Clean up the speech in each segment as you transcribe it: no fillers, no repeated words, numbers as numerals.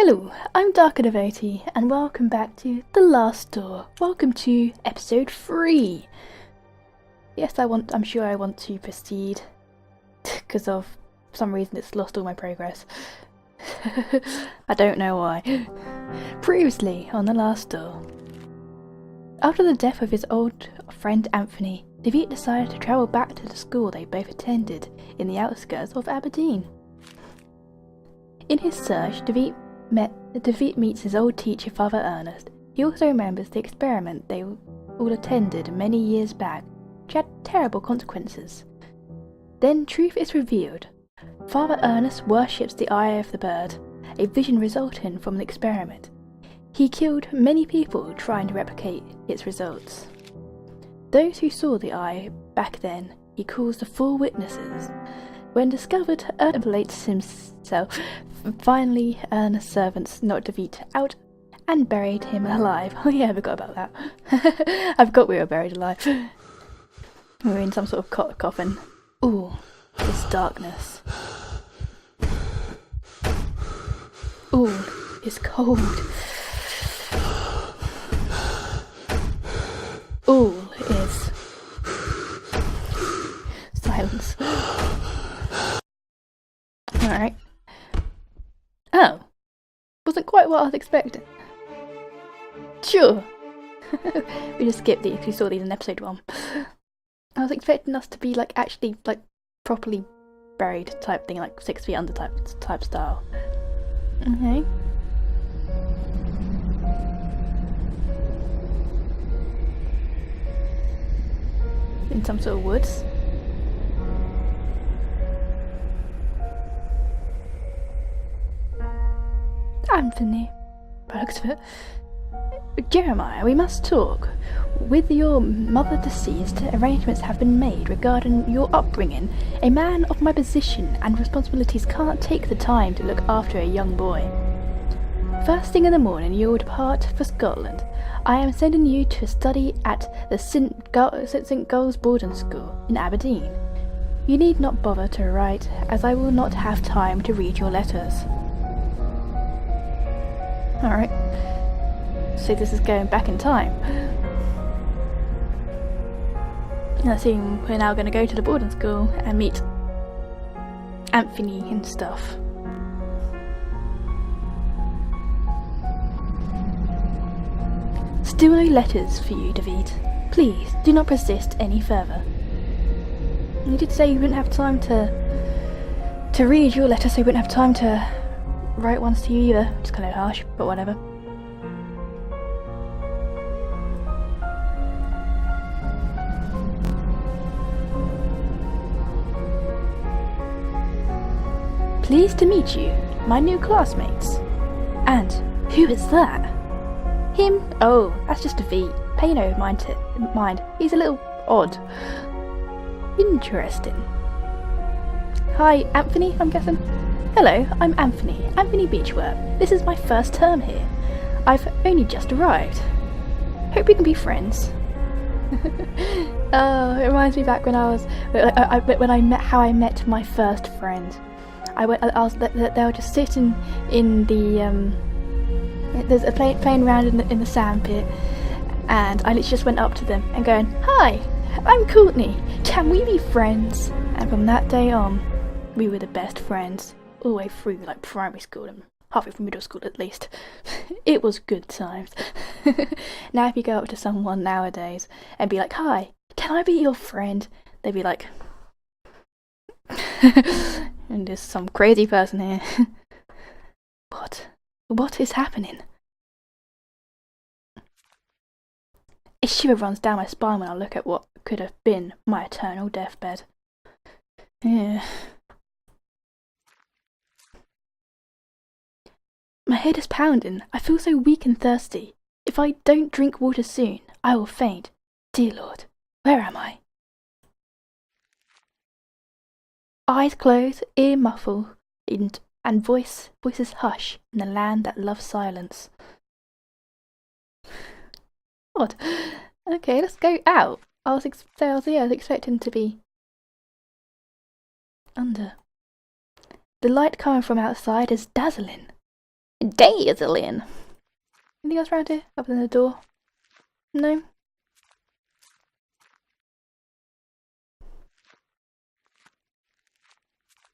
Hello, I'm DarkerDevotee, and welcome back to The Last Door. Welcome to episode 3. Yes, I'm sure I want to proceed, because of some reason it's lost all my progress. I don't know why. Previously on The Last Door. After the death of his old friend Anthony, DeVete decided to travel back to the school they both attended in the outskirts of Aberdeen. In his search, DeVete meets his old teacher, Father Ernest. He also remembers the experiment they all attended many years back, which had terrible consequences. Then truth is revealed. Father Ernest worships the eye of the bird, a vision resulting from the experiment. He killed many people trying to replicate its results. Those who saw the eye back then, he calls the four witnesses. When discovered, Ernest relates himself. Finally, Ernest's servants knocked DeVete out and buried him alive. Oh yeah, I forgot about that. I forgot we were buried alive. We were in some sort of coffin. Ooh, this darkness. Ooh, it's cold. Ooh, is silence. Alright. Oh, wasn't quite what I was expecting. Sure. We just skipped these, we saw these in episode 1. I was expecting us to be actually properly buried type thing, 6 feet under type style. Okay. In some sort of woods. Anthony, by the looks of it. Jeremiah, we must talk. With your mother deceased, arrangements have been made regarding your upbringing. A man of my position and responsibilities can't take the time to look after a young boy. First thing in the morning, you will depart for Scotland. I am sending you to study at the St. Gul's boarding school in Aberdeen. You need not bother to write, as I will not have time to read your letters. Alright, so this is going back in time. I assume we're now going to go to the boarding school and meet Anthony and stuff. Still no letters for you, DeVete. Please, do not persist any further. You did say you wouldn't have time to read your letter, so you wouldn't have time to write ones to you either. It's kind of harsh, but whatever. Pleased to meet you, my new classmates. And who is that? Him? Oh, that's just DeVete. Pay no mind. He's a little odd. Interesting. Hi, Anthony, I'm guessing? Hello, I'm Anthony Beechworth. This is my first term here. I've only just arrived. Hope we can be friends. Oh, it reminds me back when I met my first friend. They were just sitting in the there's a playing around in the sandpit, and I literally just went up to them and going, "Hi, I'm Courtney. Can we be friends?" And from that day on, we were the best friends. All the way through primary school and halfway through middle school at least. It was good times. Now if you go up to someone nowadays and be like, "Hi, can I be your friend?" They'd be like, and there's some crazy person here. What is happening? A shiver runs down my spine when I look at what could have been my eternal deathbed. Yeah. My head is pounding. I feel so weak and thirsty. If I don't drink water soon, I will faint. Dear Lord, where am I? Eyes closed, ear muffled, and voices hush in the land that loves silence. Odd. Okay, let's go out. I was expecting to be under. The light coming from outside is dazzling. Dazzling. Anything else around here? Other than the door? No?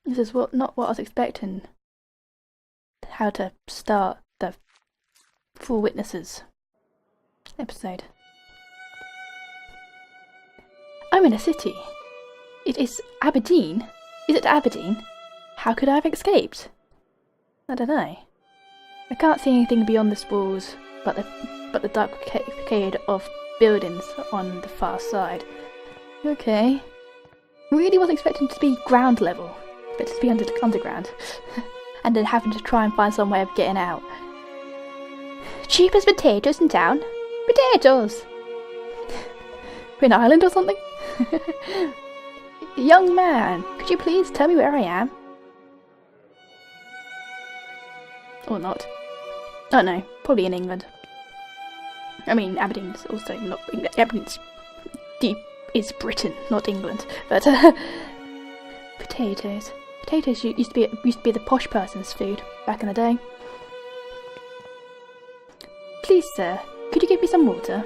This is not what I was expecting. How to start the Four Witnesses episode. I'm in a city. It is Aberdeen. Is it Aberdeen? How could I have escaped? I don't know. I can't see anything beyond the walls but the dark facade of buildings on the far side. Okay. Really wasn't expecting to be ground level, but to be underground. And then having to try and find some way of getting out. Cheap as potatoes in town. Potatoes! We're in Ireland or something? Young man, could you please tell me where I am? Or not. Oh no, probably in England. I mean, Aberdeen's also not England. Aberdeen's is Britain, not England. But potatoes. Potatoes used to be the posh person's food back in the day. Please, sir, could you give me some water?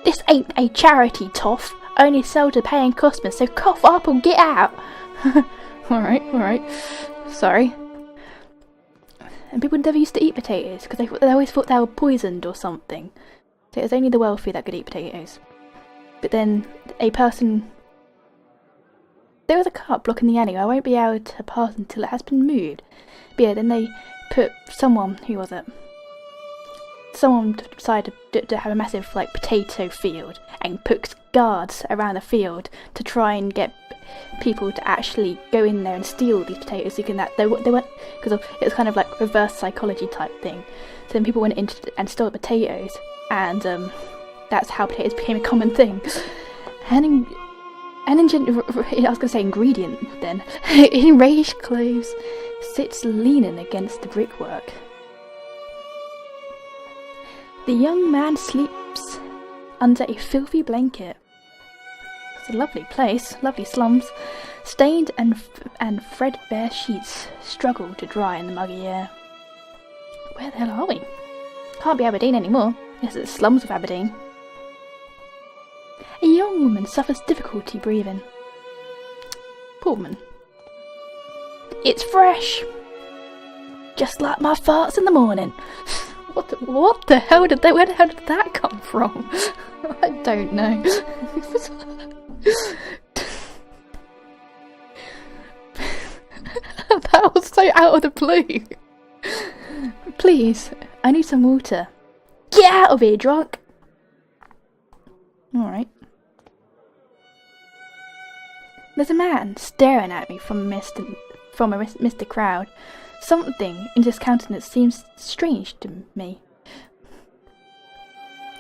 This ain't a charity, toff. Only sold to paying customers, so cough up and get out. Alright. Sorry. And people never used to eat potatoes because they always thought they were poisoned or something. So it was only the wealthy that could eat potatoes. But then there was a cart blocking the alley. I won't be able to pass until it has been moved. But yeah, then they put someone decided to have a massive potato field and put guards around the field to try and get people to actually go in there and steal these potatoes, thinking that they weren't, because it was kind of like reverse psychology type thing. So then people went in and stole potatoes, and that's how potatoes became a common thing. I was going to say ingredient then. Enraged clothes sits leaning against the brickwork. The young man sleeps under a filthy blanket. It's a lovely place, lovely slums. Stained and threadbare sheets struggle to dry in the muggy air. Where the hell are we? Can't be Aberdeen anymore. Yes, it's the slums of Aberdeen. A young woman suffers difficulty breathing. Poor woman. It's fresh! Just like my farts in the morning. What the hell where the hell did that come from? I don't know. That was so out of the blue. Please, I need some water. Get out of here, drunk! Alright. There's a man staring at me from a misty crowd. Something in his countenance seems strange to me.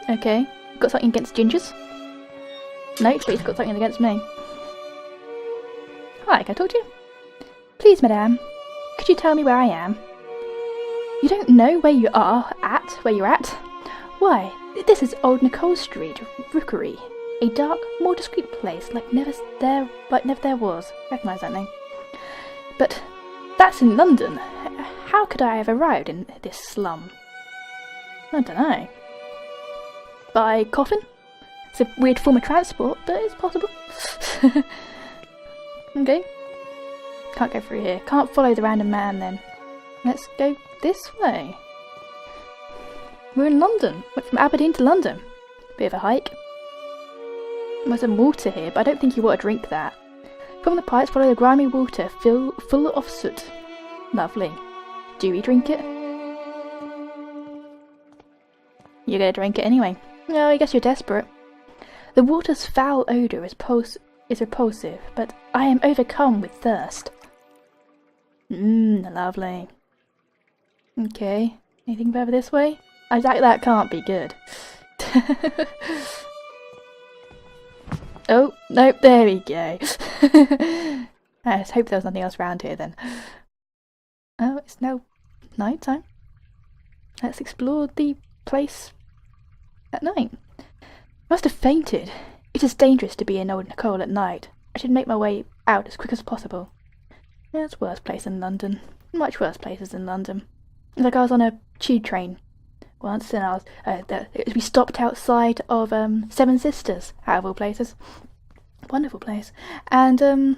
Okay, got something against gingers? No, but he's got something against me. Hi, can I talk to you? Please, madame, could you tell me where I am? You don't know where you're at? Why, this is Old Nicole Street, Rookery. A dark, more discreet place like never there was. Recognise that name. But that's in London. How could I have arrived in this slum? I don't know. By coffin? It's a weird form of transport, but it's possible. Okay. Can't go through here. Can't follow the random man then. Let's go this way. We're in London. Went from Aberdeen to London. Bit of a hike. There's some water here, but I don't think you want to drink that. From the pipes follow the grimy water full of soot. Lovely. Do we drink it? You're gonna drink it anyway. No, I guess you're desperate. The water's foul odour is repulsive, but I am overcome with thirst. Lovely. Okay, anything further this way? That can't be good. Oh, nope, there we go. I just hope there was nothing else around here then. Oh, it's now night time. Let's explore the place at night. I must have fainted. It is dangerous to be in Old Nicole at night. I should make my way out as quick as possible. There's worse place in London. Much worse places in London. Like I was on a tube train once, and we stopped outside of Seven Sisters, out of all places. Wonderful place. And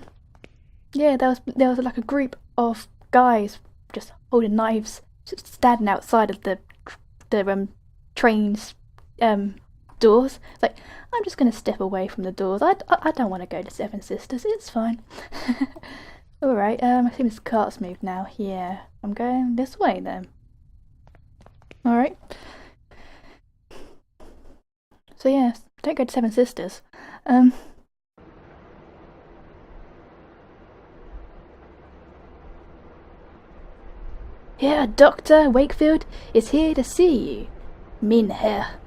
yeah, there was like a group of guys just holding knives, just standing outside of the train's doors. It's like, I'm just gonna step away from the doors. I don't want to go to Seven Sisters. It's fine. All right. I think this cart's moved now. Yeah, I'm going this way then. All right. So yes, don't go to Seven Sisters. Yeah, Dr. Wakefield is here to see you. Min Herr.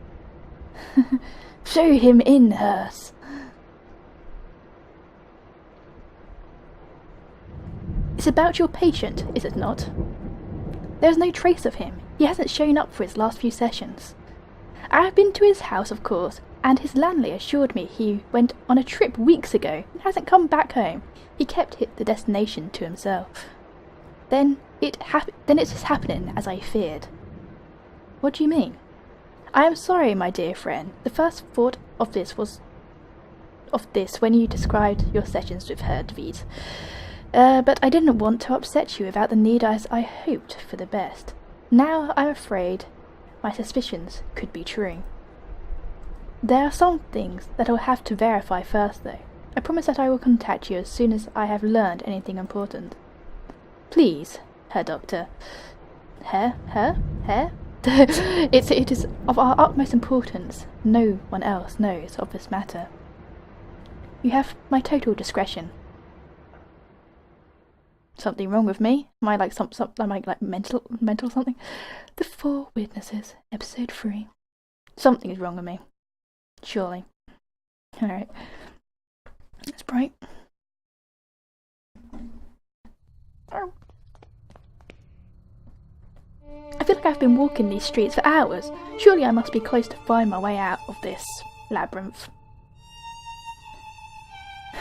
Show him in, Hers. It's about your patient, is it not? There's no trace of him. He hasn't shown up for his last few sessions. I have been to his house, of course, and his landlady assured me he went on a trip weeks ago and hasn't come back home. He kept the destination to himself. Then it's happening as I feared. What do you mean? I am sorry, my dear friend. The first thought of this when you described your sessions with her, David. But I didn't want to upset you without the need, as I hoped for the best. Now I'm afraid my suspicions could be true. There are some things that I'll have to verify first, though. I promise that I will contact you as soon as I have learned anything important. Please, Herr Doctor. Herr? It is of our utmost importance. No one else knows of this matter. You have my total discretion. Something wrong with me? Am I like mental something? The Four Witnesses, episode 3. Something is wrong with me. Surely. Alright. It's bright. I feel like I've been walking these streets for hours. Surely I must be close to find my way out of this labyrinth.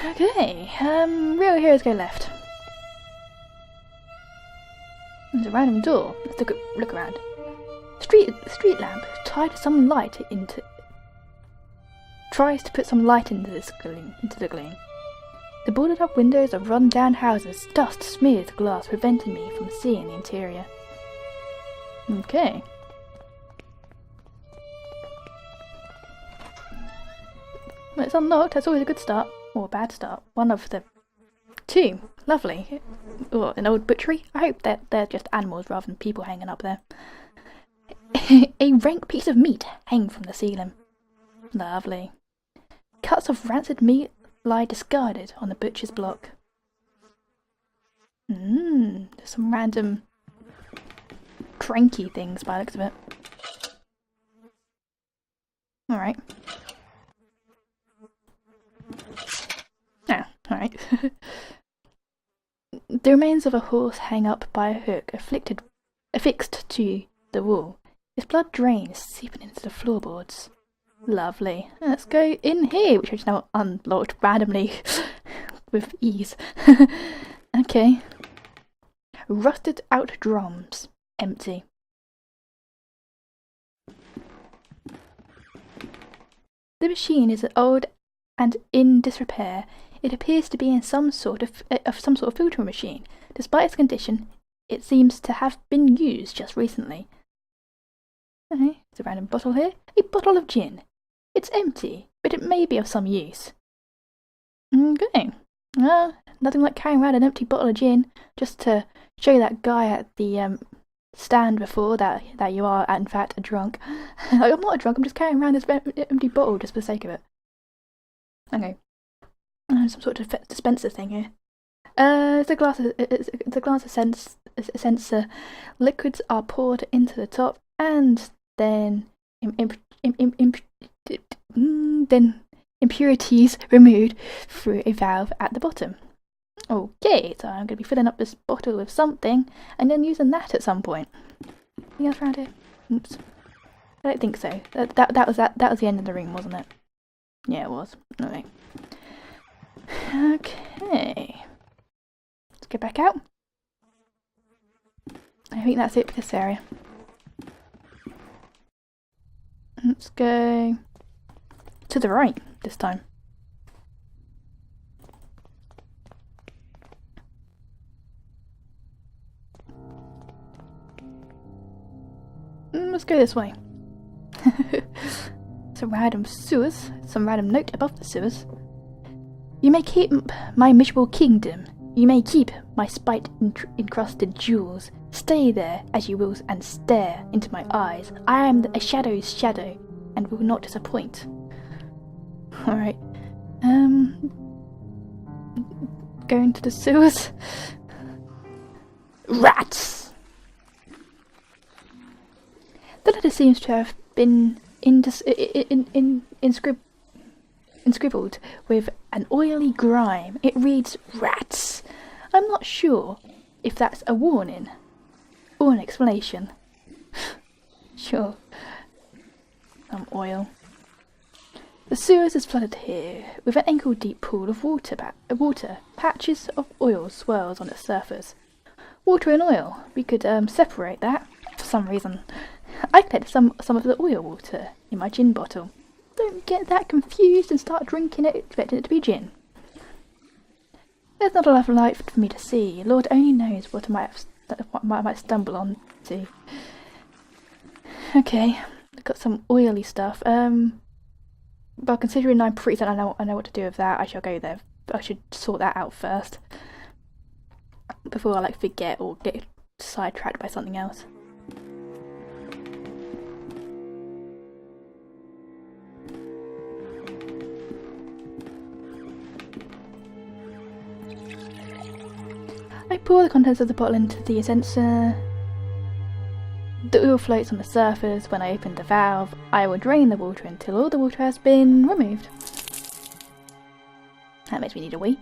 Okay, real heroes go left. There's a random door. Let's look around. Street lamp tries to put some light into the gloom. The boarded up windows of run down houses, dust smears the glass, preventing me from seeing the interior. Okay. Well, it's unlocked. That's always a good start. Or a bad start. One of the two. Lovely. Or an old butchery. I hope that they're just animals rather than people hanging up there. A rank piece of meat hanging from the ceiling. Lovely. Cuts of rancid meat lie discarded on the butcher's block. There's some random cranky things by the looks of it. Alright. Alright. The remains of a horse hang up by a hook affixed to the wall. Its blood drains, seeping into the floorboards. Lovely. Let's go in here, which I just now unlocked randomly with ease. Okay. Rusted out drums. Empty. The machine is old and in disrepair. It appears to be in some sort of filtering machine. Despite its condition, it seems to have been used just recently. Okay, there's a random bottle here. A bottle of gin. It's empty, but it may be of some use. Okay. Nothing like carrying around an empty bottle of gin just to show that guy at the stand before that you are in fact a drunk. Like, I'm not a drunk, I'm just carrying around this empty bottle just for the sake of it. Okay. Some sort of dispenser thing here. It's a glass sensor. Liquids are poured into the top and then impurities removed through a valve at the bottom. Okay, so I'm going to be filling up this bottle with something and then using that at some point. Anything else around here? Oops. I don't think so. That was the end of the room, wasn't it? Yeah, it was. Okay. Okay. Let's get back out. I think that's it for this area. Let's go to the right this time. Let's go this way. Some random sewers, some random note above the sewers. You may keep my miserable kingdom. You may keep my spite-encrusted jewels. Stay there as you will and stare into my eyes. I am a shadow's shadow and will not disappoint. Alright. Going to the sewers. Rats! The letter seems to have been inscribbled with an oily grime. It reads rats. I'm not sure if that's a warning or an explanation. Sure. Some oil. The sewers is flooded here with an ankle-deep pool of water. Patches of oil swirls on its surface. Water and oil. We could separate that for some reason. I collected some of the oil water in my gin bottle. Don't get that confused and start drinking it expecting it to be gin. There's not enough light for me to see. Lord only knows what I might stumble on to. Okay, I've got some oily stuff. But considering I'm pretty certain I know what to do with that, I shall go there. I should sort that out first before I forget or get sidetracked by something else. I pour the contents of the bottle into the censer. The oil floats on the surface. When I open the valve, I will drain the water until all the water has been removed. That makes me need a wee.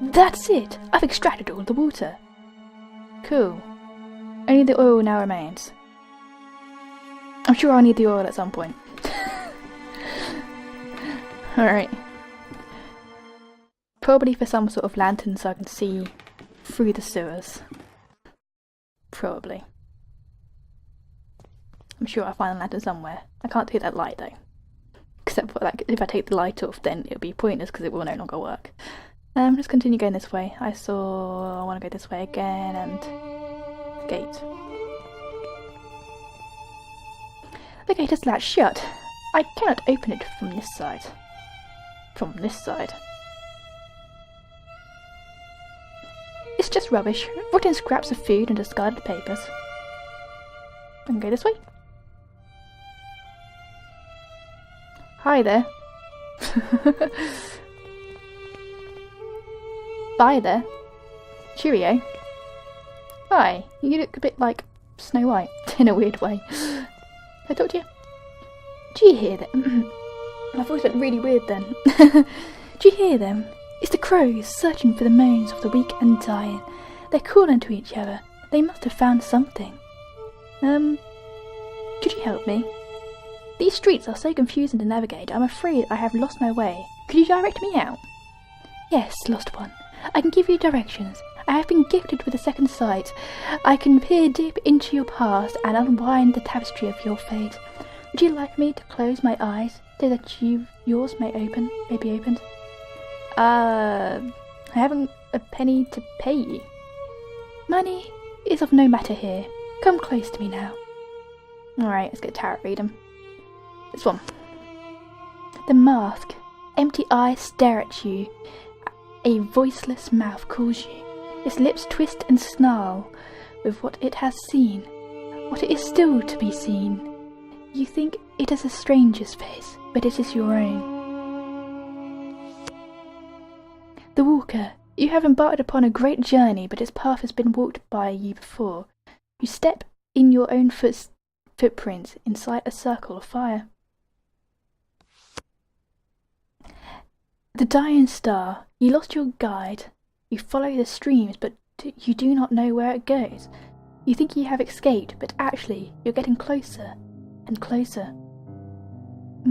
That's it! I've extracted all the water. Cool. Only the oil now remains. I'm sure I'll need the oil at some point. Alright. Probably for some sort of lantern so I can see through the sewers. Probably. I'm sure I'll find a lantern somewhere. I can't take that light though. Except for if I take the light off, then it'll be pointless because it will no longer work. Let's continue going this way. I want to go this way again and gate. The gate is latched shut. I cannot open it from this side. From this side. It's just rubbish. Rotten scraps of food and discarded papers. I can go this way. Hi there. Bye there. Cheerio. Hi, you look a bit like Snow White, in a weird way. Can I talk to you? Do you hear them? My voice went really weird then. Do you hear them? It's the crows searching for the moans of the weak and dying. They're calling to each other. They must have found something. Could you help me? These streets are so confusing to navigate. I'm afraid I have lost my way. Could you direct me out? Yes, lost one. I can give you directions. I have been gifted with a second sight. I can peer deep into your past and unwind the tapestry of your fate. Would you like me to close my eyes so that yours may be opened? I haven't a penny to pay you. Money is of no matter here. Come close to me now. Alright, let's get tarot read 'em. This one. The mask. Empty eyes stare at you. A voiceless mouth calls you. Its lips twist and snarl with what it has seen. What it is still to be seen. You think it is a stranger's face, but it is your own. The Walker. You have embarked upon a great journey, but its path has been walked by you before. You step in your own footprints inside a circle of fire. The Dying Star. You lost your guide. You follow the streams, but you do not know where it goes. You think you have escaped, but actually you're getting closer and closer.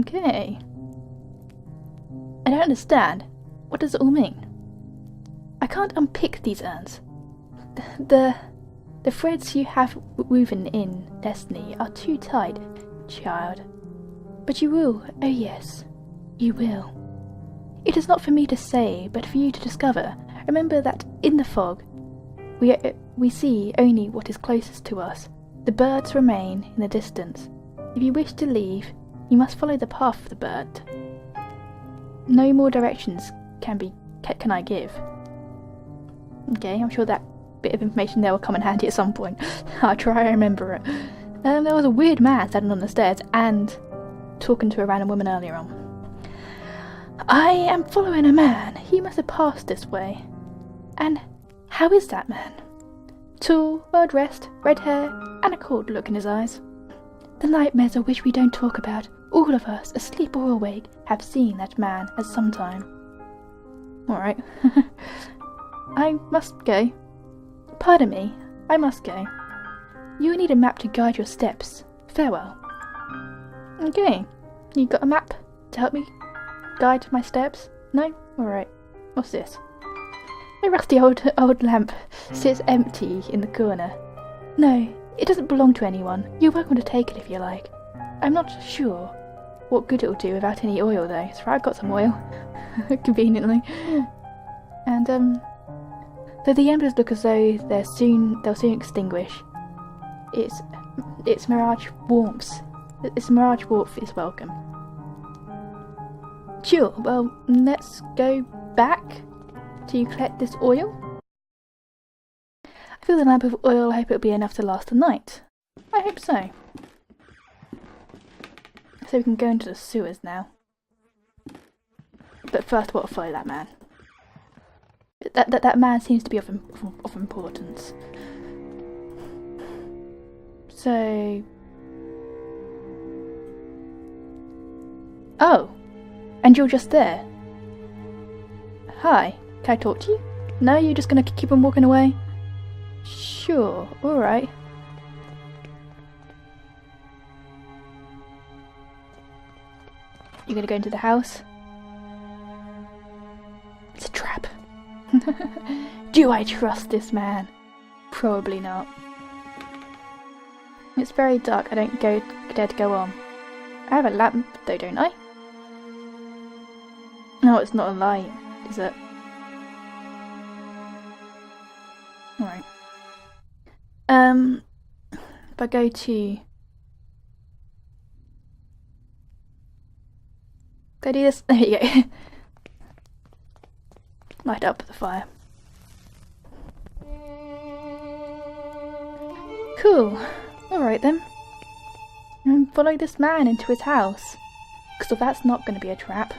Okay. I don't understand. What does it all mean? I can't unpick these urns. The The threads you have woven in destiny are too tight, child. But you will, oh yes, you will. It is not for me to say, but for you to discover. Remember that in the fog, we see only what is closest to us. The birds remain in the distance. If you wish to leave, you must follow the path of the bird. No more directions can I give. Okay, I'm sure that bit of information there will come in handy at some point. I'll try to remember it. There was a weird man standing on the stairs and talking to a random woman earlier on. I am following a man. He must have passed this way. And how is that man? Tall, well-dressed, red hair, and a cold look in his eyes. The nightmares of which we don't talk about, all of us, asleep or awake, have seen that man at some time. Alright. I must go. Pardon me, I must go. You will need a map to guide your steps. Farewell. Okay, you got a map to help me guide my steps? No? Alright. What's this? A rusty old lamp sits empty in the corner. No, it doesn't belong to anyone. You're welcome to take it if you like. I'm not sure what good it'll do without any oil though. So I've got some oil. Conveniently. And though the embers look as though they'll soon extinguish, its mirage warmth is welcome. Sure, well, let's go back to collect this oil. I fill the lamp with oil. I hope it'll be enough to last the night. I hope so. So we can go into the sewers now. But first, we'll follow that man. That man seems to be of importance. So... Oh! And you're just there? Hi, can I talk to you? No, you're just gonna keep on walking away? Sure, alright. You're gonna go into the house? It's a trap. Do I trust this man? Probably not. It's very dark, I don't dare to go on. I have a lamp though, don't I? No, it's not a light, is it? Alright. If I go to... Can I do this? There you go. Light up the fire. Cool. Alright then. And follow this man into his house. So that's not going to be a trap.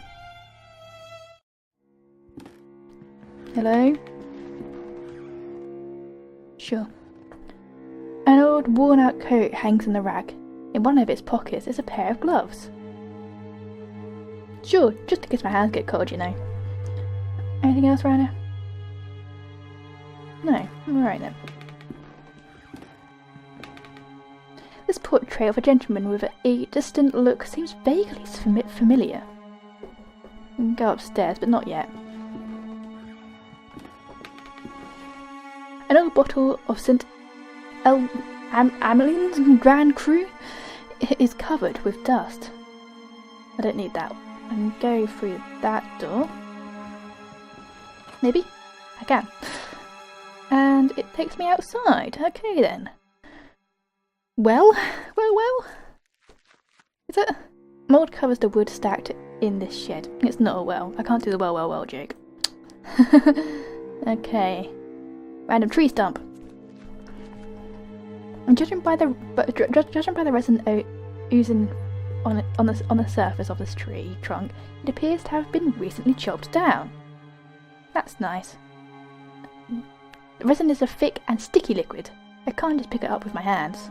Hello? Sure. An old worn-out coat hangs in the rack. In one of its pockets is a pair of gloves. Sure, just in case my hands get cold, you know. Anything else around here? No. Alright then. This portrait of a gentleman with a distant look seems vaguely familiar. I can go upstairs, but not yet. An old bottle of St. Ameline's Grand Cru is covered with dust. I don't need that. I can go through that door. Maybe? I can. And it takes me outside. Okay then. Well. Is it? Mould covers the wood stacked in this shed. It's not a well. I can't do the well joke. Okay. Random tree stump. And judging by the resin oozing on the surface of this tree trunk, it appears to have been recently chopped down. That's nice. The resin is a thick and sticky liquid. I can't just pick it up with my hands.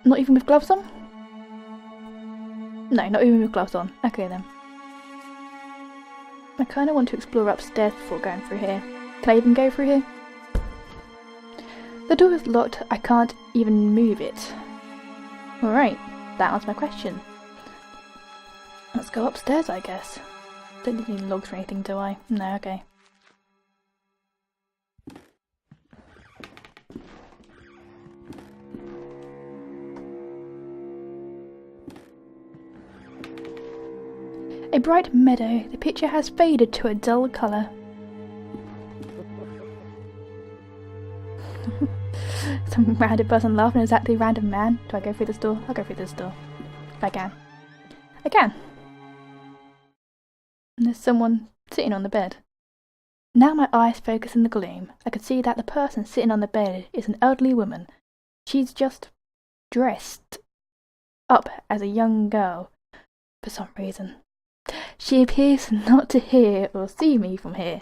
Not even with gloves on? No, not even with gloves on. Okay then. I kind of want to explore upstairs before going through here. Can I even go through here? The door is locked. I can't even move it. Alright, that answers my question. Let's go upstairs, I guess. Don't need any logs or anything, do I? No, okay. A bright meadow. The picture has faded to a dull colour. Some random person laughing at exactly random man. Do I go through this door? I'll go through this door. If I can. I can. And there's someone sitting on the bed. Now my eyes focus in the gloom. I can see that the person sitting on the bed is an elderly woman. She's just dressed up as a young girl for some reason. She appears not to hear or see me from here.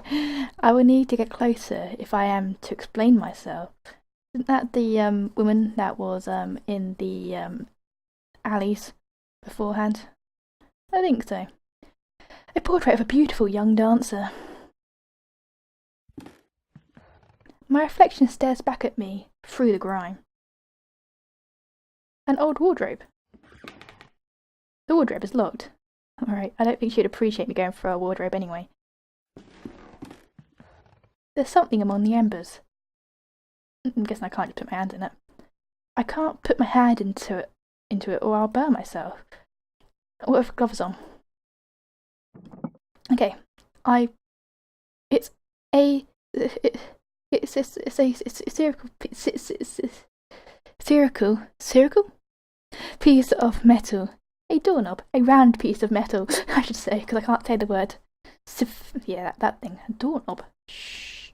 I will need to get closer if I am to explain myself. Isn't that the woman that was in the alleys beforehand? I think so. A portrait of a beautiful young dancer. My reflection stares back at me through the grime. An old wardrobe. The wardrobe is locked. Alright, I don't think she'd appreciate me going through a wardrobe anyway. There's something among the embers. I'm guessing I can't just put my hand in it. I can't put my hand into it or I'll burn myself. What have gloves on? Okay, it's a spherical piece of metal. A doorknob, a round piece of metal, I should say, because I can't say the word. Yeah, that thing, a doorknob. Shh.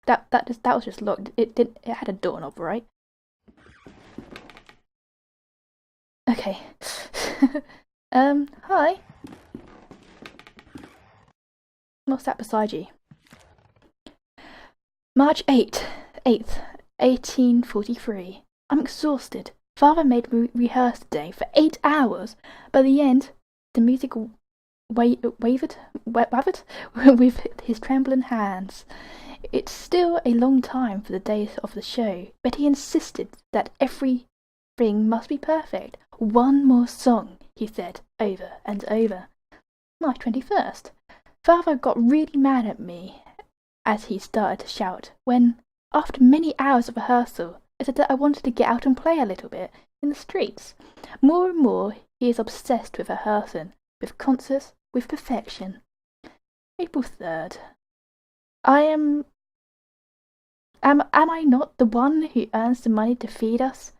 That was just locked. It had a doorknob, right? Okay. Hi. What's that beside you? March 8th, 1843. I'm exhausted. Father made me rehearse today for 8 hours. By the end, the music wavered with his trembling hands. It's still a long time for the day of the show, but he insisted that everything must be perfect. One more song, he said, over and over. March 21st. Father got really mad at me as he started to shout when, after many hours of rehearsal, I said that I wanted to get out and play a little bit in the streets. More and more, he is obsessed with rehearsing, with concerts, with perfection. April 3rd. Am I not the one who earns the money to feed us?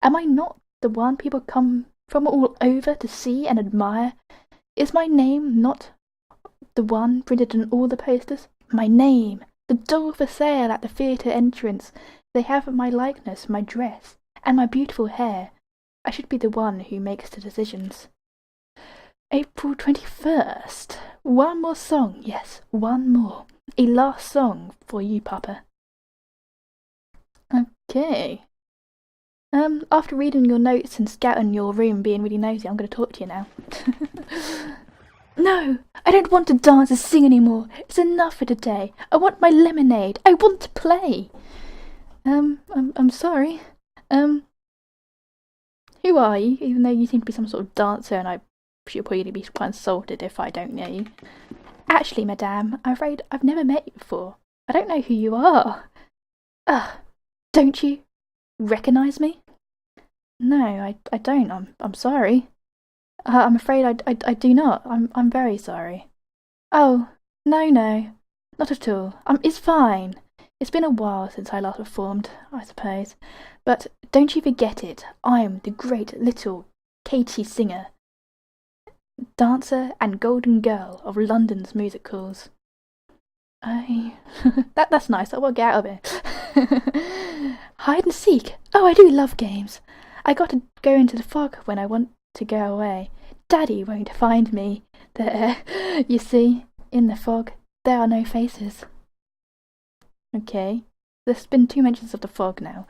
Am I not the one people come from all over to see and admire? Is my name not the one printed on all the posters? My name, the doll for sale at the theatre entrance. They have my likeness, my dress, and my beautiful hair. I should be the one who makes the decisions. April 21st. One more song, yes, one more. A last song for you, Papa. Okay. After reading your notes and scouting your room, being really nosy, I'm going to talk to you now. No, I don't want to dance or sing anymore. It's enough for today. I want my lemonade. I want to play. I'm sorry. Who are you? Even though you seem to be some sort of dancer, and I should probably be quite insulted if I don't know you. Actually, madame, I'm afraid I've never met you before. I don't know who you are. Don't you recognise me? No, I don't. I'm sorry. I'm afraid I do not. I'm very sorry. Oh, no, not at all. It's fine. It's been a while since I last performed, I suppose. But don't you forget it. I'm the great little Katie Singer, dancer and golden girl of London's music halls. That's nice. I won't get out of it. Hide and seek. Oh, I do love games. I got to go into the fog when I want to go away. Daddy won't find me there. You see, in the fog, there are no faces. Okay, there's been 2 mentions of the fog now.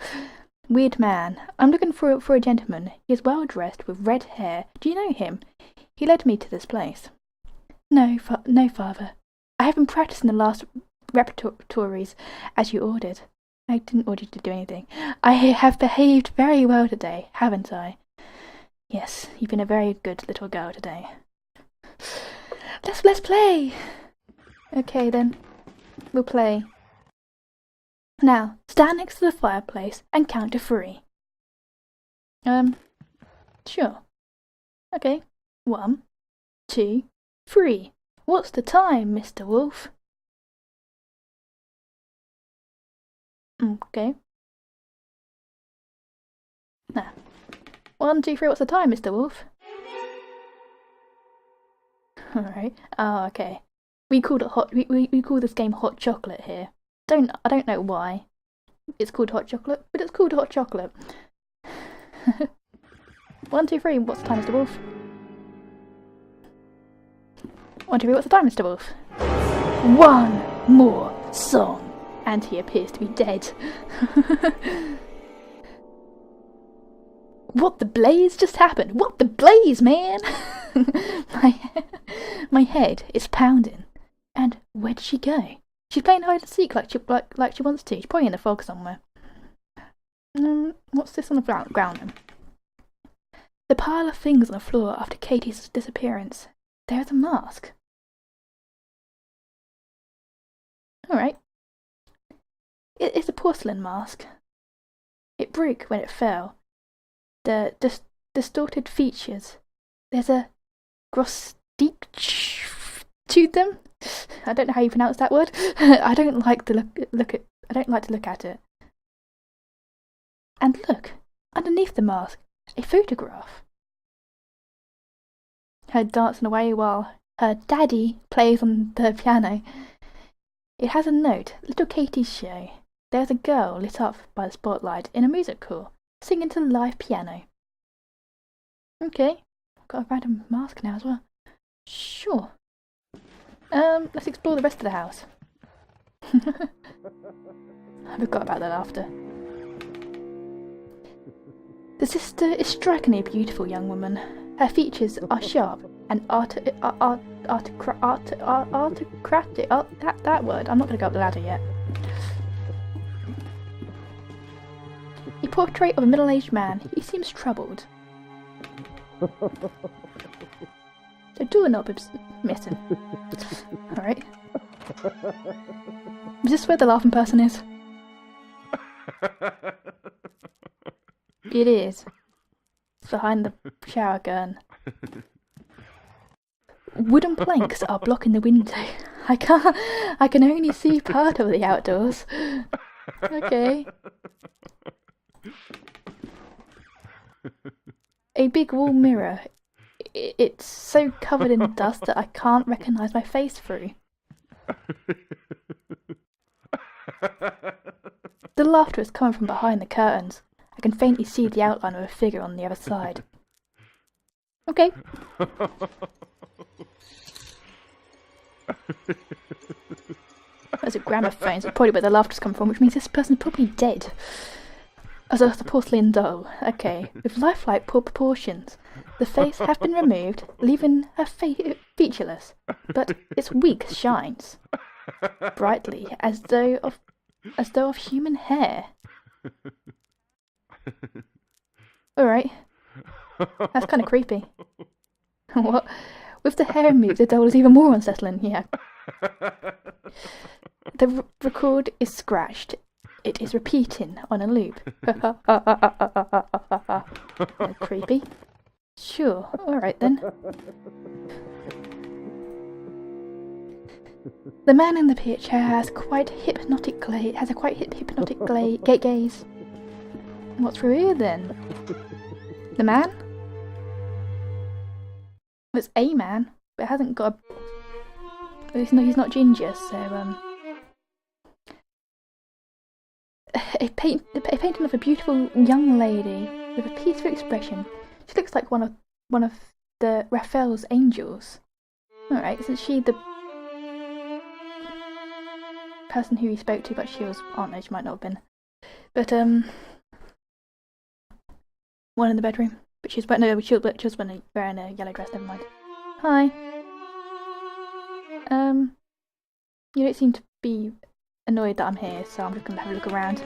Weird man. I'm looking for a gentleman. He is well dressed with red hair. Do you know him? He led me to this place. No, father. I have been practicing the last repertories as you ordered. I didn't order you to do anything. I have behaved very well today, haven't I? Yes, you've been a very good little girl today. Let's play! Okay then, we'll play. Now, stand next to the fireplace and count to 3. Sure. Okay. 1, 2, 3. What's the time, Mr. Wolf? Okay. Nah. 1, 2, 3. What's the time, Mr. Wolf? Alright. Oh, okay. We called it hot. We call this game hot chocolate here. I don't know why it's called hot chocolate, but it's called hot chocolate. 1, 2, 3. What's the time, Mr. Wolf? 1, 2, 3. What's the time, Mr. Wolf? One more song, and he appears to be dead. What the blaze just happened? What the blaze, man? My head is pounding. And where did she go? She's playing hide and seek like she wants to. She's probably in the fog somewhere. What's this on the ground then? The pile of things on the floor after Katie's disappearance. There's a mask. Alright. It's a porcelain mask. It broke when it fell. The distorted features. There's a grostique to them. I don't know how you pronounce that word. I don't like to look at it. And look, underneath the mask, a photograph. Her dancing away while her daddy plays on the piano. It has a note, Little Katie's show. There's a girl lit up by the spotlight in a music hall, singing to live piano. Okay, got a random mask now as well. Sure. Let's explore the rest of the house. I forgot about that after. The sister is strikingly a beautiful young woman. Her features are sharp and aristocratic. Oh, that word. I'm not going to go up the ladder yet. A portrait of a middle-aged man. He seems troubled. The doorknob is missing. Alright. Is this where the laughing person is? It is. It's behind the shower curtain. Wooden planks are blocking the window. I can only see part of the outdoors. Okay. A big wall mirror. It's so covered in dust that I can't recognise my face through. The laughter is coming from behind the curtains. I can faintly see the outline of a figure on the other side. Okay. There's a gramophone, so probably where the laughter's come from, which means this person's probably dead. As a porcelain doll. Okay, with lifelike proportions. The face has been removed, leaving her featureless, but its wig shines brightly, as though of human hair. Alright. That's kind of creepy. What? With the hair removed, the doll is even more unsettling, yeah. The record is scratched. It is repeating on a loop. Creepy. Sure, alright then. The man in the picture has quite hypnotic gaze. What's through here then? The man? Well, it's a man, but it hasn't got a... He's not ginger, so a painting of a beautiful young lady with a peaceful expression. She looks like one of the Raphael's angels. Alright, isn't she the person who he spoke to, but she was... Oh no, she might not have been. But, one in the bedroom. But she was wearing a yellow dress, never mind. Hi. You don't seem to be annoyed that I'm here, so I'm just going to have a look around.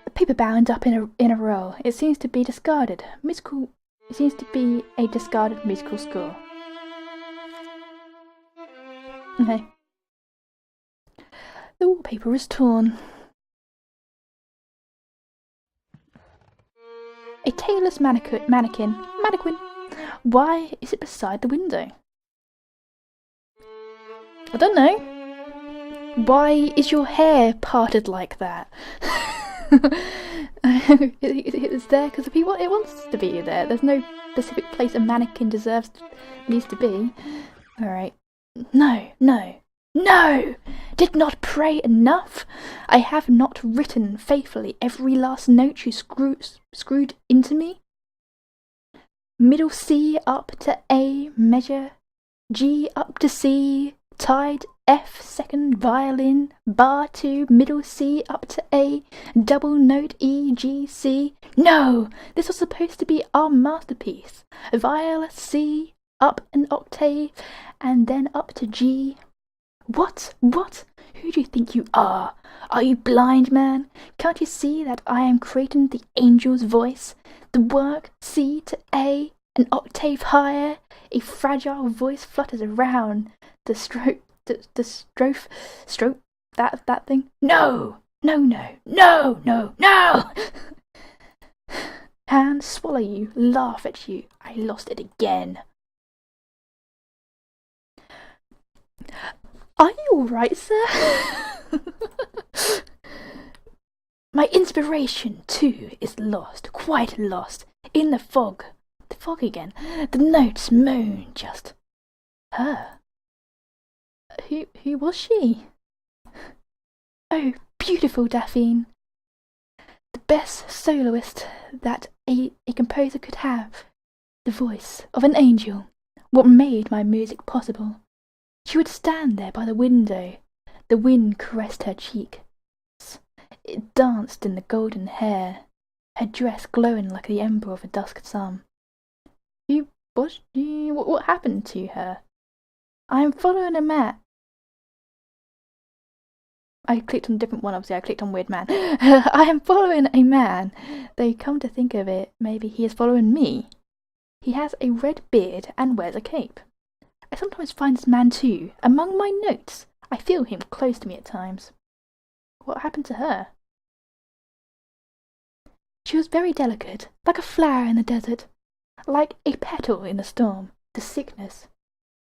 The paper bound up in a roll. It seems to be discarded. It seems to be a discarded musical score. Okay. The wallpaper is torn. A tailor's mannequin Why is it beside the window? I don't know. Why is your hair parted like that? It's there because it wants to be there. There's no specific place a mannequin needs to be. Alright. No, no, no! Did not pray enough? I have not written faithfully every last note you screwed into me? Middle C up to A measure, G up to C, tied F second violin, bar 2, middle C up to A, double note E, G, C. No! This was supposed to be our masterpiece. Viola C, up an octave, and then up to G. What? What? Who do you think you are? Are you blind, man? Can't you see that I am creating the angel's voice? The work C to A, an octave higher, a fragile voice flutters around the stroke, that thing. No, no, no, no, no, no! Hands swallow you, laugh at you. I lost it again. Are you alright, sir? My inspiration, too, is lost, quite lost, in the fog. The fog again. The notes moan just. Her? Who was she? Oh, beautiful Daphne. The best soloist that a composer could have. The voice of an angel. What made my music possible. She would stand there by the window. The wind caressed her cheek. It danced in the golden hair, her dress glowing like the ember of a dusk sun. Who was she? What happened to her? I am following a man. I clicked on a different one, obviously. I clicked on weird man. I am following a man. Though come to think of it, maybe he is following me. He has a red beard and wears a cape. I sometimes find this man too, among my notes. I feel him close to me at times. What happened to her? She was very delicate, like a flower in the desert, like a petal in the storm, the sickness.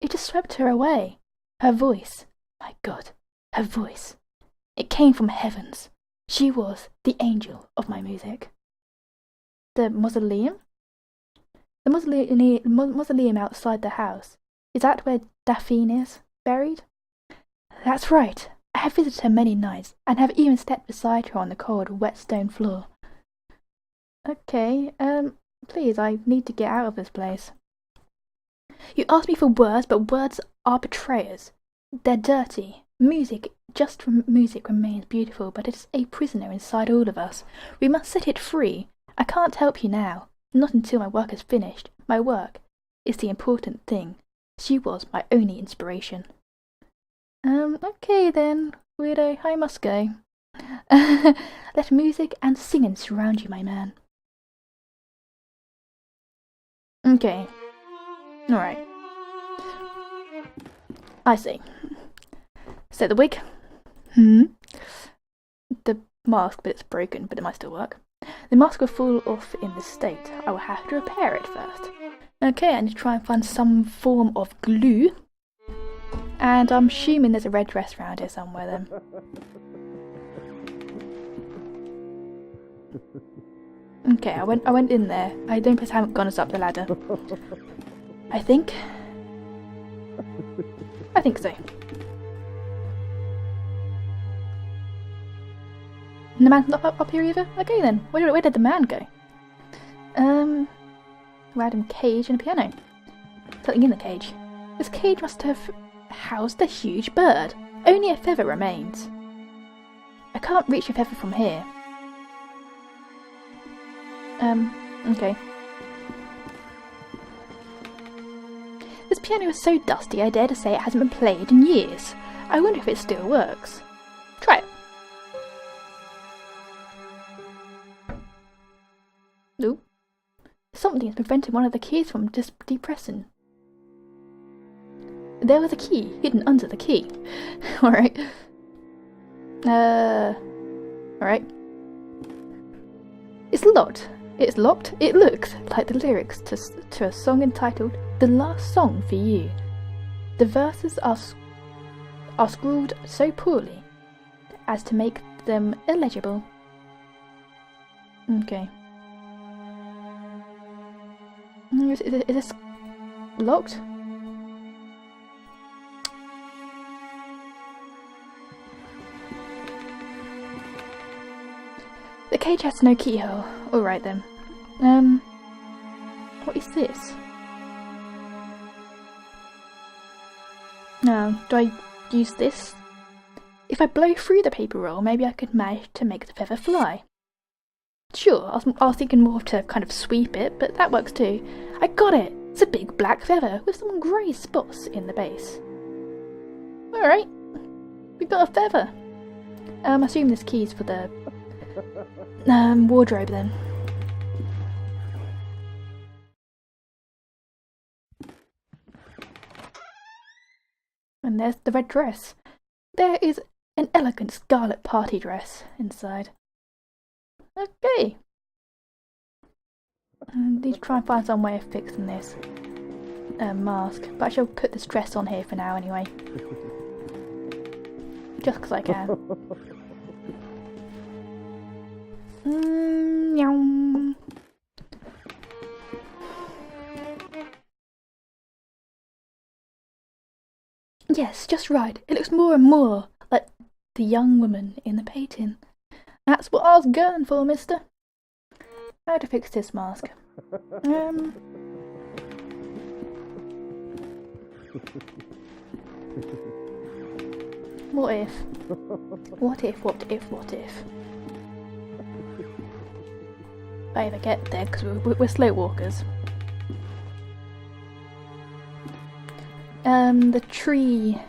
It just swept her away. Her voice, my God, her voice. It came from heavens. She was the angel of my music. The mausoleum? The mausoleum outside the house. Is that where Daphne is buried? That's right. I have visited her many nights, and have even stepped beside her on the cold, wet stone floor. Okay, please, I need to get out of this place. You asked me for words, but words are betrayers. They're dirty. Music, just music remains beautiful, but it is a prisoner inside all of us. We must set it free. I can't help you now. Not until my work is finished. My work is the important thing. She was my only inspiration. Okay then, weirdo, I must go. Let music and singing surround you, my man. Okay. Alright. I see. So the wig. The mask, but it's broken, but it might still work. The mask will fall off in this state. I will have to repair it first. Okay, I need to try and find some form of glue. And I'm assuming there's a red dress around here somewhere then. Okay, I went in there. I don't suppose I haven't gone us up the ladder. I think so. And the man's not up here either? Okay then, where did the man go? Random cage and a piano. Something in the cage. This cage must have housed a huge bird. Only a feather remains. I can't reach a feather from here. Okay. This piano is so dusty I dare to say it hasn't been played in years. I wonder if it still works. Try it. Ooh. Something has prevented one of the keys from just depressing. There was a key hidden under the key. Alright. Alright. It's locked. It's locked. It looks like the lyrics to a song entitled "The Last Song for You." The verses are scrawled so poorly as to make them illegible. Okay. Is this locked? The cage has no keyhole. Alright then. What is this? Do I use this? If I blow through the paper roll, maybe I could manage to make the feather fly. Sure, I was thinking more to kind of sweep it, but that works too. I got it! It's a big black feather with some grey spots in the base. Alright, we've got a feather. I assume this key's for the wardrobe then. And there's the red dress. There is an elegant scarlet party dress inside. Okay. I need to try and find some way of fixing this mask, but I shall put this dress on here for now anyway. Just because I can. Meow. Yes, just right. It looks more and more like the young woman in the painting. That's what I was going for, mister. How to fix this mask? What if? What if? What if? What if? If I ever get there, because we're slow walkers. The tree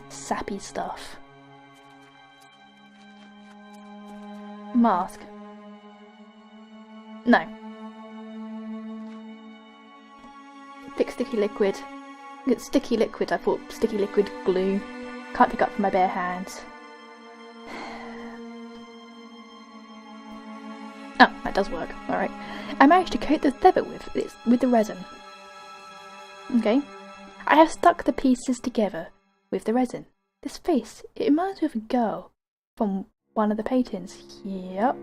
sappy stuff. Mask. No. Pick sticky liquid. It's sticky liquid, I thought sticky liquid glue. Can't pick up from my bare hands. Oh, that does work. Alright. I managed to coat the feather with the resin. Okay. I have stuck the pieces together with the resin. This face, it reminds me of a girl from one of the paintings. Yep.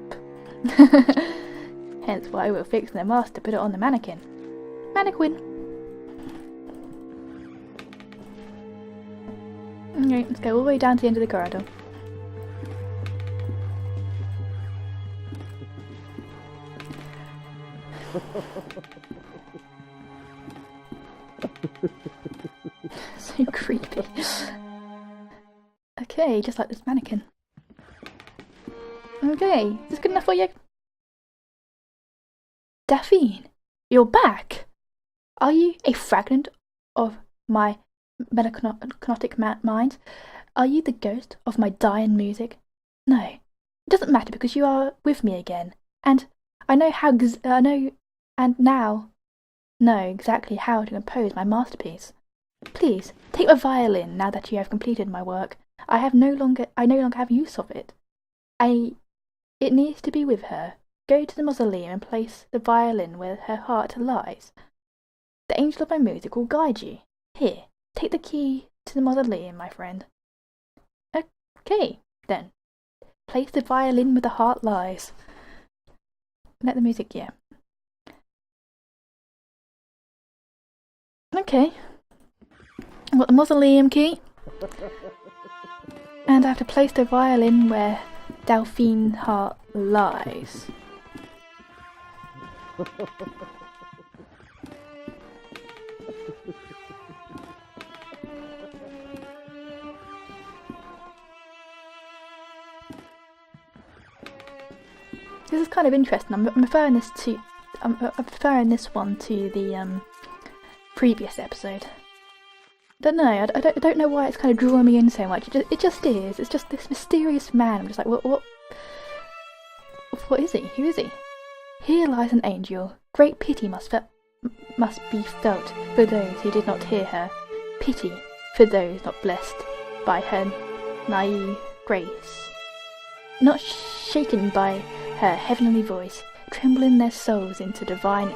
Hence why we're fixing the mask to put it on the mannequin. Mannequin. Okay, let's go all the way down to the end of the corridor. So creepy. Okay, just like this mannequin. Okay, is this good enough for you? Daphne, you're back! Are you a fragment of my melancholic mind? Are you the ghost of my dying music? No, it doesn't matter because you are with me again, and I know now know exactly how to compose my masterpiece. Please take my violin now that you have completed my work. I no longer have use of it. It needs to be with her. Go to the mausoleum and place the violin where her heart lies. The angel of my music will guide you. Here, take the key to the mausoleum, my friend. Okay, then. Place the violin where the heart lies. Let the music, yeah. Okay. I've got the mausoleum key. And I have to place the violin where Delphine's heart lies. This is kind of interesting. I'm preferring this one to the previous episode. Don't know. I don't know why it's kind of drawing me in so much. It just is. It's just this mysterious man. I'm just like, what is he? Who is he? Here lies an angel. Great pity must be felt for those who did not hear her. Pity for those not blessed by her naive grace. Not shaken by her heavenly voice, trembling their souls into divine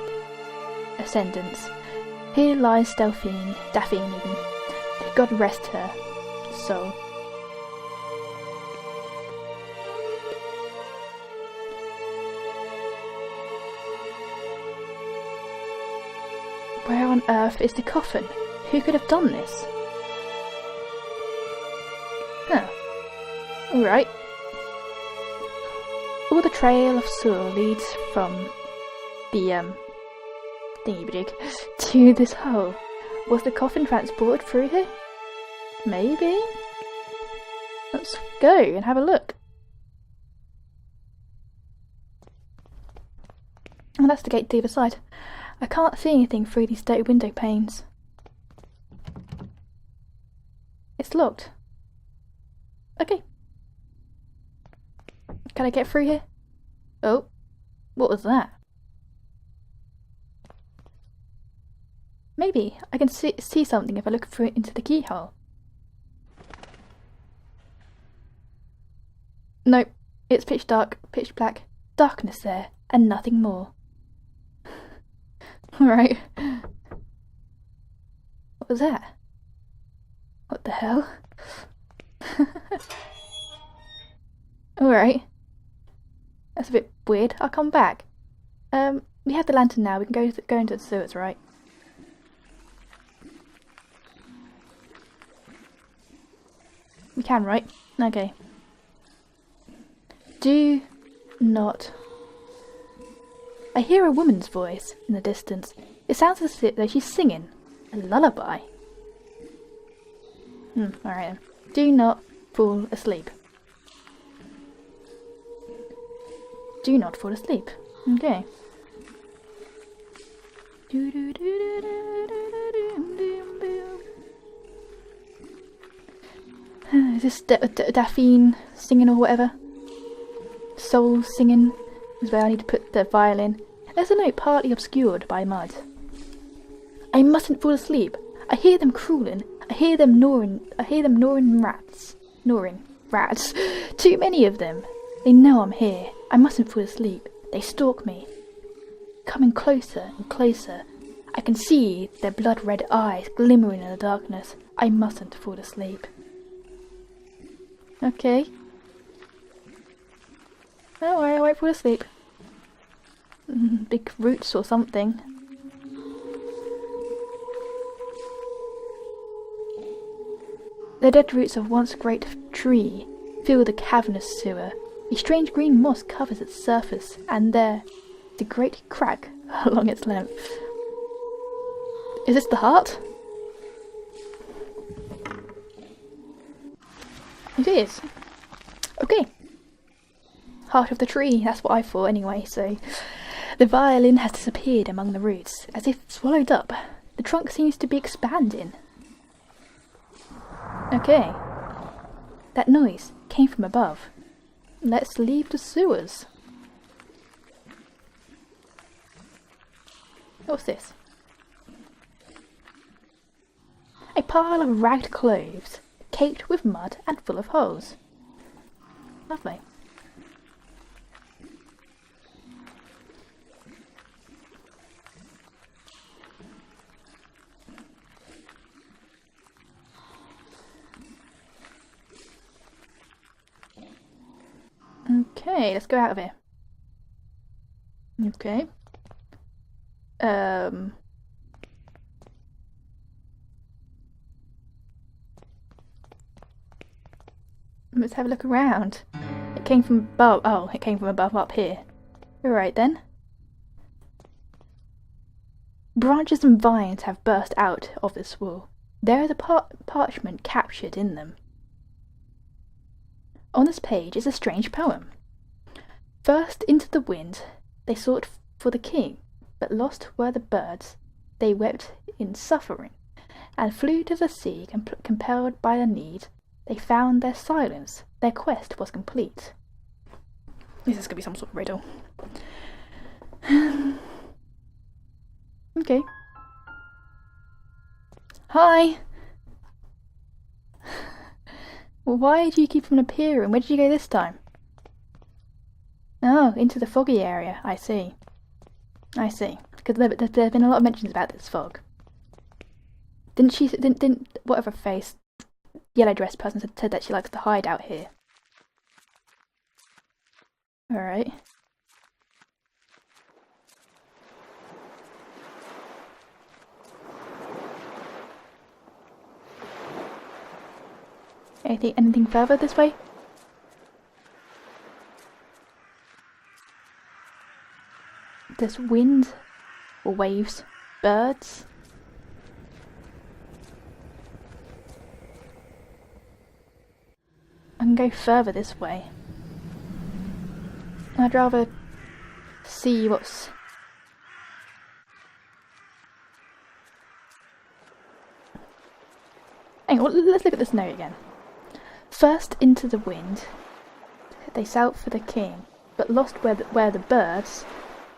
ascendance. Here lies Daphne even. God rest her soul. Where on earth is the coffin? Who could have done this? Huh. Alright. All the trail of sewer leads from the thingy-majig to this hole. Was the coffin transported through here? Maybe? Let's go and have a look. Oh, that's the gate to the other side. I can't see anything through these dirty window panes. It's locked. Okay. Can I get through here? Oh, what was that? Maybe I can see something if I look through into the keyhole. Nope, it's pitch dark, pitch black, darkness there, and nothing more. Alright. What was that? What the hell? Alright. That's a bit weird. I'll come back. We have the lantern now. We can go into the sewers, right? We can, right? Okay. Do not. I hear a woman's voice in the distance. It sounds as though she's singing a lullaby. Alright then. Do not fall asleep. Do not fall asleep. Okay. Is this Daphne singing or whatever? Soul singing is where I need to put the violin. There's a note partly obscured by mud. I mustn't fall asleep. I hear them crawling. I hear them gnawing. I hear them gnawing rats. Gnawing rats. Too many of them. They know I'm here. I mustn't fall asleep. They stalk me. Coming closer and closer. I can see their blood-red eyes glimmering in the darkness. I mustn't fall asleep. Okay. Don't worry, I won't fall asleep. Big roots or something. The dead roots of once great tree fill the cavernous sewer. A strange green moss covers its surface, and there is a great crack along its length. Is this the heart? It is. Okay. Heart of the tree, that's what I thought anyway, so... The violin has disappeared among the roots, as if swallowed up. The trunk seems to be expanding. Okay. That noise came from above. Let's leave the sewers. What's this? A pile of ragged clothes, caked with mud and full of holes. Lovely. Okay, let's go out of here. Okay. Let's have a look around. It came from above. Oh, it came from above up here. Alright then. Branches and vines have burst out of this wall. There is a parchment captured in them. On this page is a strange poem. First into the wind they sought for the king, but lost were the birds. They wept in suffering, and flew to the sea, compelled by the need. They found their silence. Their quest was complete. This is going to be some sort of riddle. Okay. Hi! Well, why do you keep on appearing? Where did you go this time? Oh, into the foggy area. I see. I see. Because there have been a lot of mentions about this fog. Didn't whatever face yellow dress person said that she likes to hide out here. Alright. Anything further this way? There's wind or waves, birds. I can go further this way. I'd rather see what's... Hang on, let's look at this note again. First into the wind, they sailed for the king, but lost where the birds,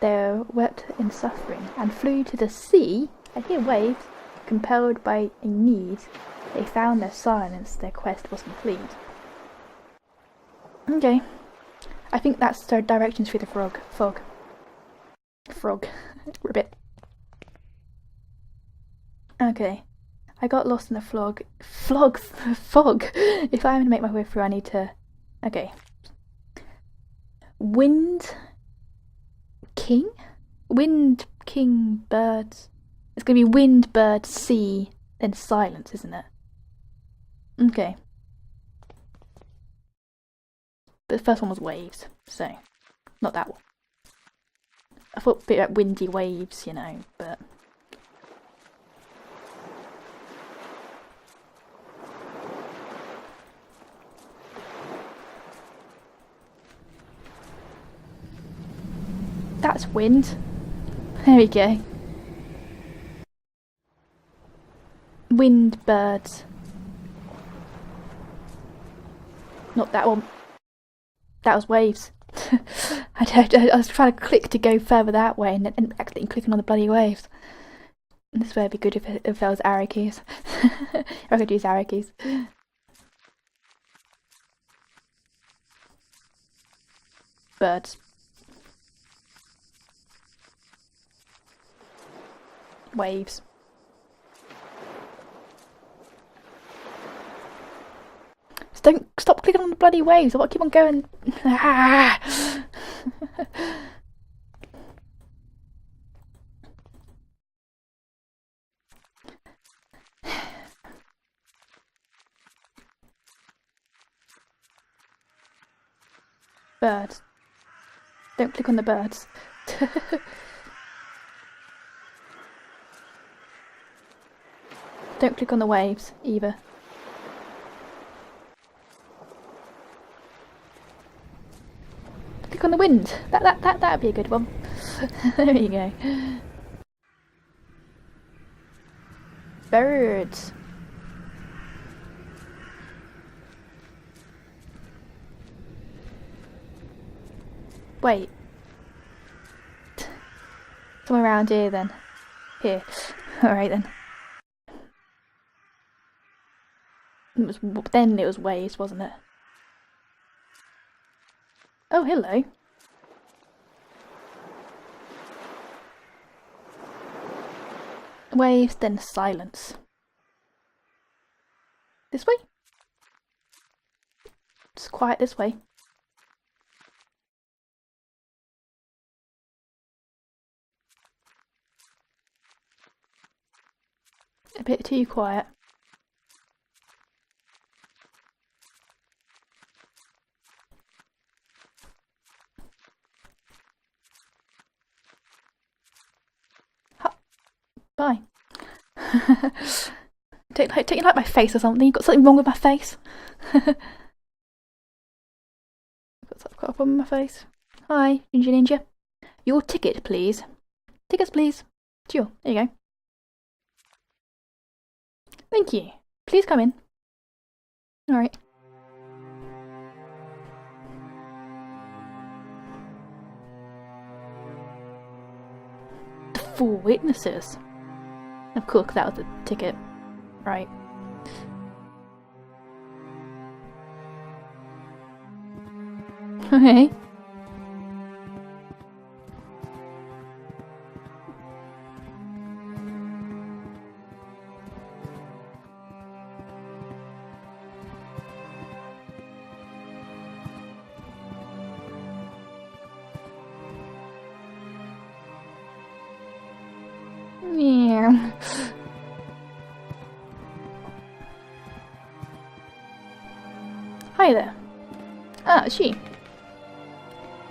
they wept in suffering, and flew to the sea, I hear waves, compelled by a need, they found their silence, their quest was complete. Okay, I think that's the directions through the fog. Ribbit. Okay. I got lost in the fog. If I'm to make my way through, I need to... Okay. Wind king? Wind king birds. It's going to be wind, bird, sea, then silence, isn't it? Okay. But the first one was waves, so not that one. I thought a bit like windy waves, you know, but... That's wind. There we go. Wind, birds. Not that one. That was waves. I was trying to click to go further that way and accidentally clicking on the bloody waves. This way would be good if there was arrow keys. If I could use arrow keys. Birds. Waves. Just don't stop clicking on the bloody waves. I want to keep on going. Birds. Don't click on the birds. Don't click on the waves either. Click on the wind. That'd be a good one. There you go. Birds. Wait. Somewhere around here then. Here. Alright then. Then it was waves, wasn't it? Oh, hello. Waves, then silence. This way? It's quiet this way. A bit too quiet. Bye. Don't you like my face or something? You got something wrong with my face? Got a problem with my face? Hi, Ninja. Your ticket, please. Tickets, please. Sure, there you go. Thank you. Please come in. Alright. The 4 witnesses. Of course, that was the ticket. Right. Okay. Yeah. Hi there. Ah, she.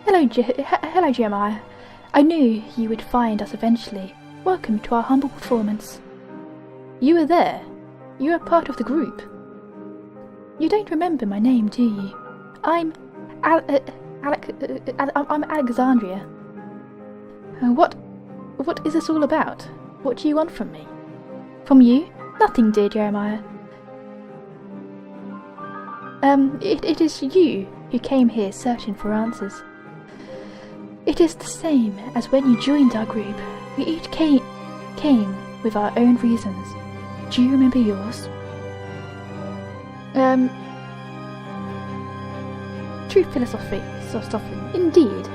Hello, Jeremiah. I knew you would find us eventually. Welcome to our humble performance. You were there. You are part of the group. You don't remember my name, do you? I'm Alexandria. What is this all about? What do you want from me? From you? Nothing, dear Jeremiah. It is you who came here searching for answers. It is the same as when you joined our group. We each came with our own reasons. Do you remember yours? True philosophy. Indeed,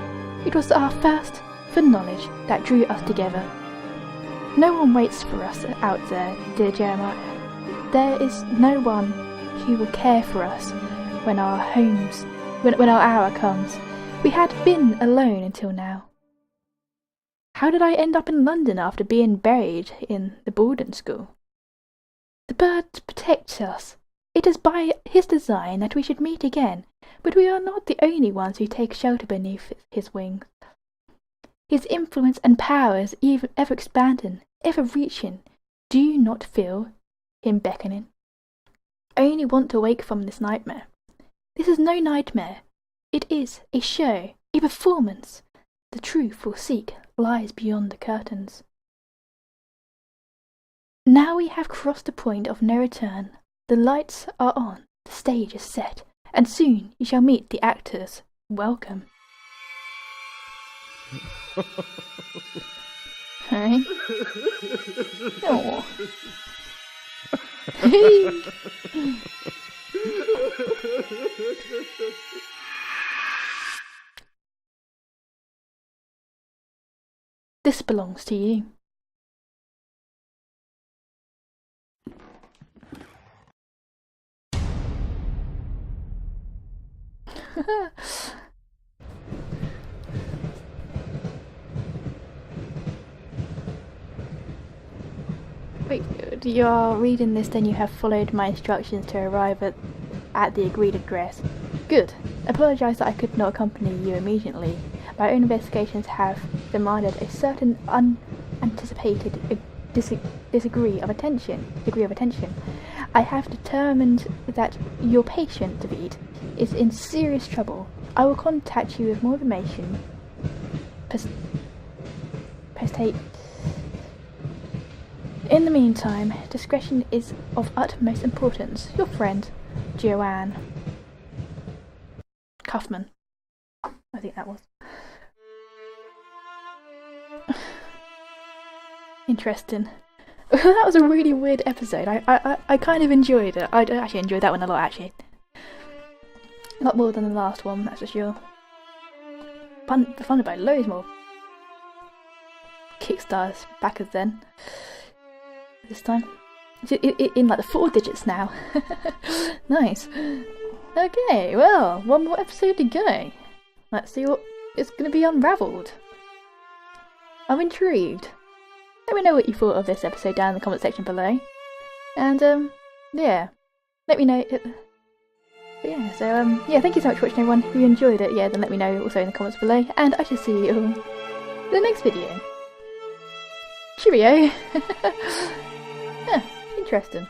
it was our thirst for knowledge that drew us together. No one waits for us out there, dear Jeremiah. There is no one who will care for us when our hour comes. We had been alone until now. How did I end up in London after being buried in the boarding school? The bird protects us. It is by his design that we should meet again, but we are not the only ones who take shelter beneath his wings. His influence and power is ever expanding, ever reaching. Do you not feel him beckoning? I only want to wake from this nightmare. This is no nightmare. It is a show, a performance. The truth we'll seek lies beyond the curtains. Now we have crossed the point of no return. The lights are on, the stage is set, and soon you shall meet the actors. Welcome. Hey. Oh. This belongs to you. Wait, you are reading this, then you have followed my instructions to arrive at the agreed address. Good. Apologise that I could not accompany you immediately. My own investigations have demanded a certain unanticipated degree of attention. I have determined that your patient, David, is in serious trouble. I will contact you with more information. In the meantime, discretion is of utmost importance. Your friend, Joanne Kaufman. I think that was. Interesting. That was a really weird episode. I kind of enjoyed it. I actually enjoyed that one a lot, actually. A lot more than the last one, that's for sure. Funded by loads more Kickstarters backers then. This time. It's in like the 4 digits now. Nice. Okay, well, one more episode to go. Let's see what is going to be unravelled. I'm intrigued. Let me know what you thought of this episode down in the comment section below. And, yeah. Let me know. Yeah, so, yeah, thank you so much for watching, everyone. If you enjoyed it, yeah, then let me know also in the comments below. And I shall see you all in the next video. Cheerio! Yeah, interesting.